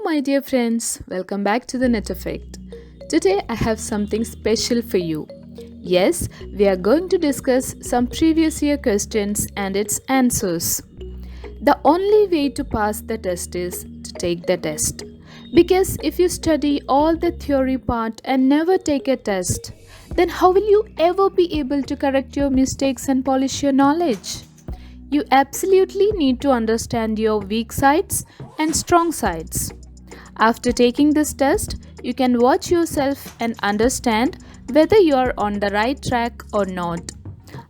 my dear friends, welcome back to the Net Effect. Today, I have something special for you. Yes, we are going to discuss some previous year questions and its answers. The only way to pass the test is to take the test. Because if you study all the theory part and never take a test, then how will you ever be able to correct your mistakes and polish your knowledge? You absolutely need to understand your weak sides and strong sides. After taking this test, you can watch yourself and understand whether you are on the right track or not.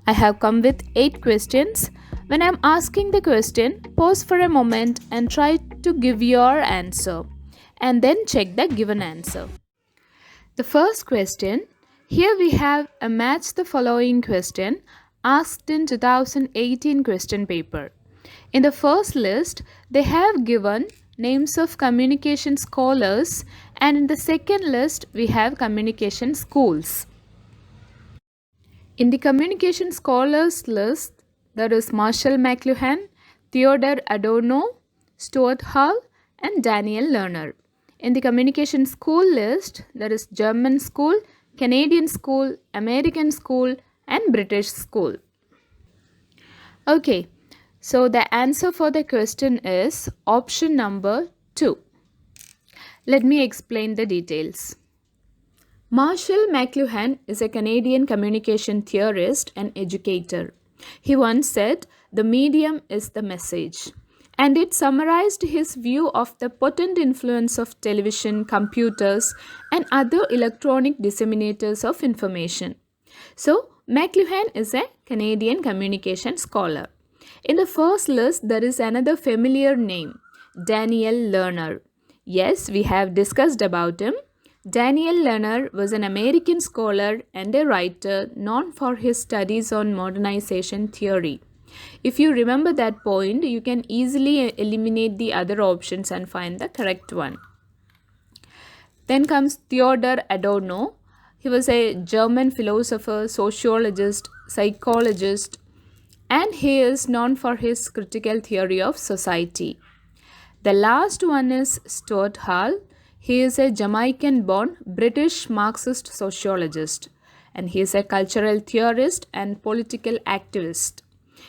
I have come with 8 questions. When I am asking the question, pause for a moment and try to give your answer, and then check the given answer. The first question, here we have a match the following question asked in 2018 question paper. In the first list, they have given names of communication scholars, and in the second list, we have communication schools. In the communication scholars list, there is Marshall McLuhan, Theodore Adorno, Stuart Hall, and Daniel Lerner. In the communication school list, there is German school, Canadian school, American school, and British school. Okay, so the answer for the question is option number 2. Let me explain the details. Marshall McLuhan is a Canadian communication theorist and educator. He once said, "The medium is the message." And it summarized his view of the potent influence of television, computers, and other electronic disseminators of information. So, McLuhan is a Canadian communication scholar. In the first list, there is another familiar name, Daniel Lerner. Yes, we have discussed about him. Daniel Lerner was an American scholar and a writer known for his studies on modernization theory. If you remember that point, you can easily eliminate the other options and find the correct one. Then comes Theodor Adorno. He was a German philosopher, sociologist, psychologist, and he is known for his critical theory of society. The last one is Stuart Hall. He is a Jamaican-born British Marxist sociologist, and he is a cultural theorist and political activist.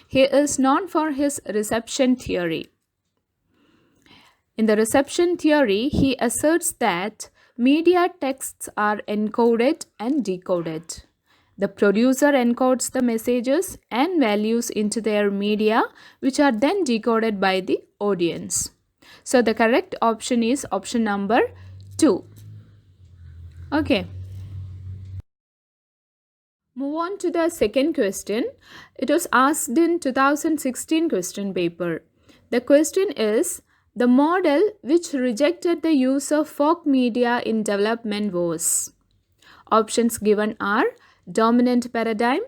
He is known for his reception theory. In the reception theory, he asserts that media texts are encoded and decoded. The producer encodes the messages and values into their media, which are then decoded by the audience. So the correct option is option number 2. Okay. Move on to the second question. It was asked in 2016 question paper. The question is, the model which rejected the use of folk media in development was. Options given are dominant paradigm,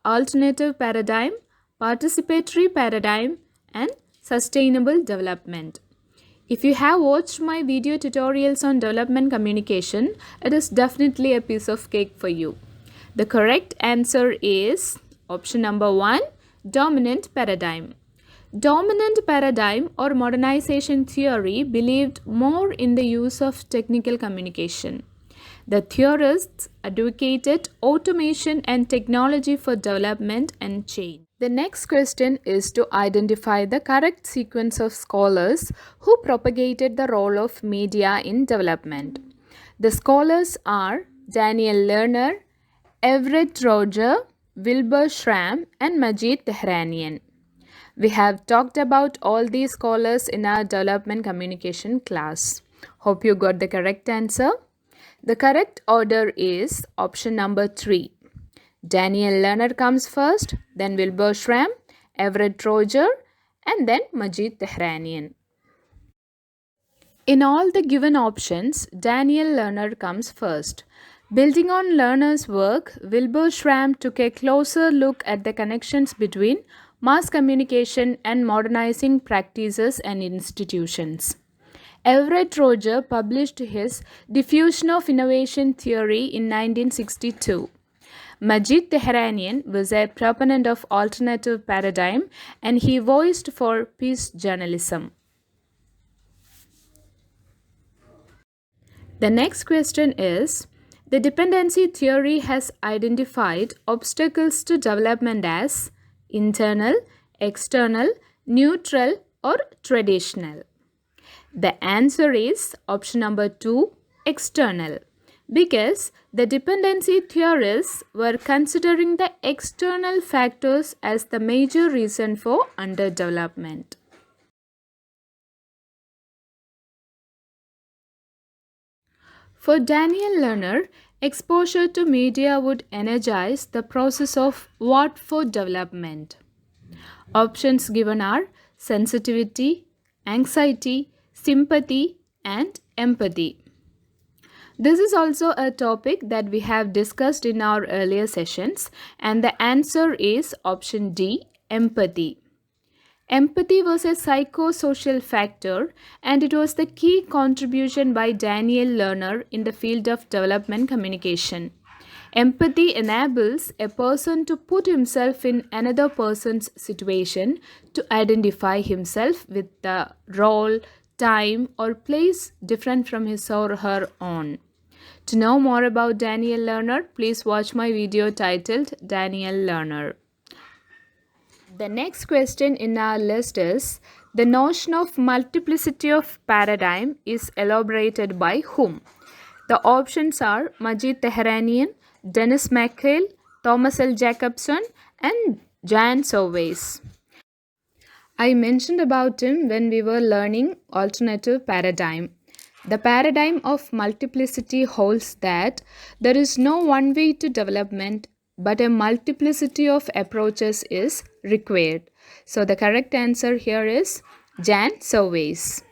alternative paradigm, participatory paradigm, and sustainable development. If you have watched my video tutorials on development communication, it is definitely a piece of cake for you. The correct answer is option number 1, dominant paradigm. Dominant paradigm or modernization theory believed more in the use of technical communication. The theorists advocated automation and technology for development and change. The next question is to identify the correct sequence of scholars who propagated the role of media in development. The scholars are Daniel Lerner, Everett Roger, Wilbur Schramm, and Majid Tehranian. We have talked about all these scholars in our development communication class. Hope you got the correct answer. The correct order is option number 3. Daniel Lerner comes first, then Wilbur Schramm, Everett Roger, and then Majid Tehranian. In all the given options, Daniel Lerner comes first. Building on Lerner's work, Wilbur Schramm took a closer look at the connections between mass communication and modernizing practices and institutions. Everett Roger published his Diffusion of Innovation Theory in 1962. Majid Tehranian was a proponent of alternative paradigm and he voiced for peace journalism. The next question is, the dependency theory has identified obstacles to development as internal, external, neutral, or traditional. The answer is option number 2, external, because the dependency theorists were considering the external factors as the major reason for underdevelopment. For Daniel Lerner, exposure to media would energize the process of what for development? Options given are sensitivity, anxiety, sympathy, and empathy. This is also a topic that we have discussed in our earlier sessions, and the answer is option D, empathy. Empathy was a psychosocial factor, and it was the key contribution by Daniel Lerner in the field of development communication. Empathy enables a person to put himself in another person's situation, to identify himself with the role, time, or place different from his or her own. To know more about Daniel Lerner, please watch my video titled Daniel Lerner. The next question in our list is, the notion of multiplicity of paradigm is elaborated by whom? The options are Majid Tehranian, Dennis McHale, Thomas L. Jacobson, and Jan Soweis. I mentioned about him when we were learning alternative paradigm. The paradigm of multiplicity holds that there is no one way to development, but a multiplicity of approaches is required. So the correct answer here is Jan Soweis.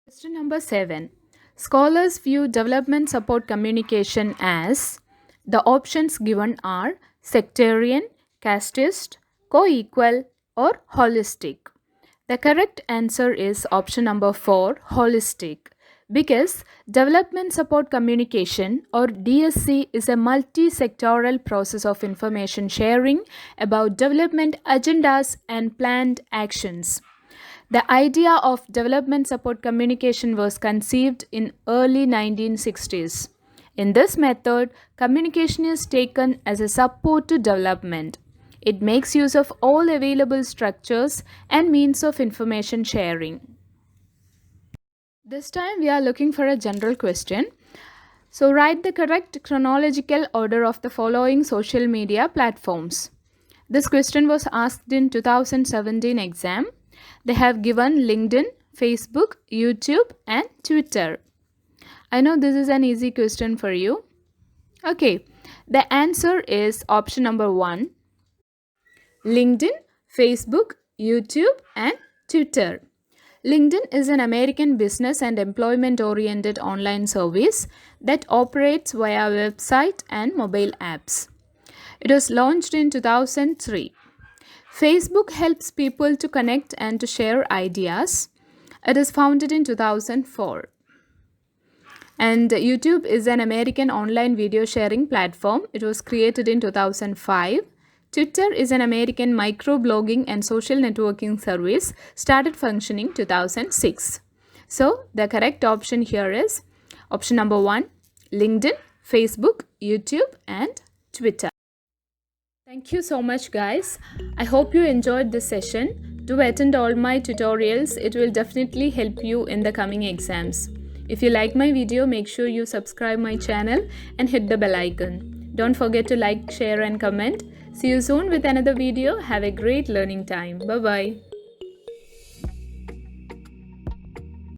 Question number 7. Scholars view development support communication as, the options given are sectarian, casteist, co-equal, or holistic. The correct answer is option number 4, holistic, because development support communication or DSC is a multi-sectoral process of information sharing about development agendas and planned actions. The idea of development support communication was conceived in early 1960s. In this method, communication is taken as a support to development. It makes use of all available structures and means of information sharing. This time we are looking for a general question. So write the correct chronological order of the following social media platforms. This question was asked in 2017 exam. They have given LinkedIn, Facebook, YouTube, and Twitter. I know this is an easy question for you. Okay, the answer is option number 1. LinkedIn, Facebook, YouTube, and Twitter. LinkedIn is an American business and employment-oriented online service that operates via website and mobile apps. It was launched in 2003. Facebook helps people to connect and to share ideas. It is founded in 2004. And YouTube is an American online video sharing platform. It was created in 2005. Twitter is an American microblogging and social networking service, started functioning 2006. So the correct option here is option number 1, LinkedIn, Facebook, YouTube, and Twitter. Thank you so much, guys. I hope you enjoyed this session. Do attend all my tutorials. It will definitely help you in the coming exams. If you like my video, make sure you subscribe my channel and hit the bell icon. Don't forget to like, share, and comment. See you soon with another video. Have a great learning time. Bye-bye.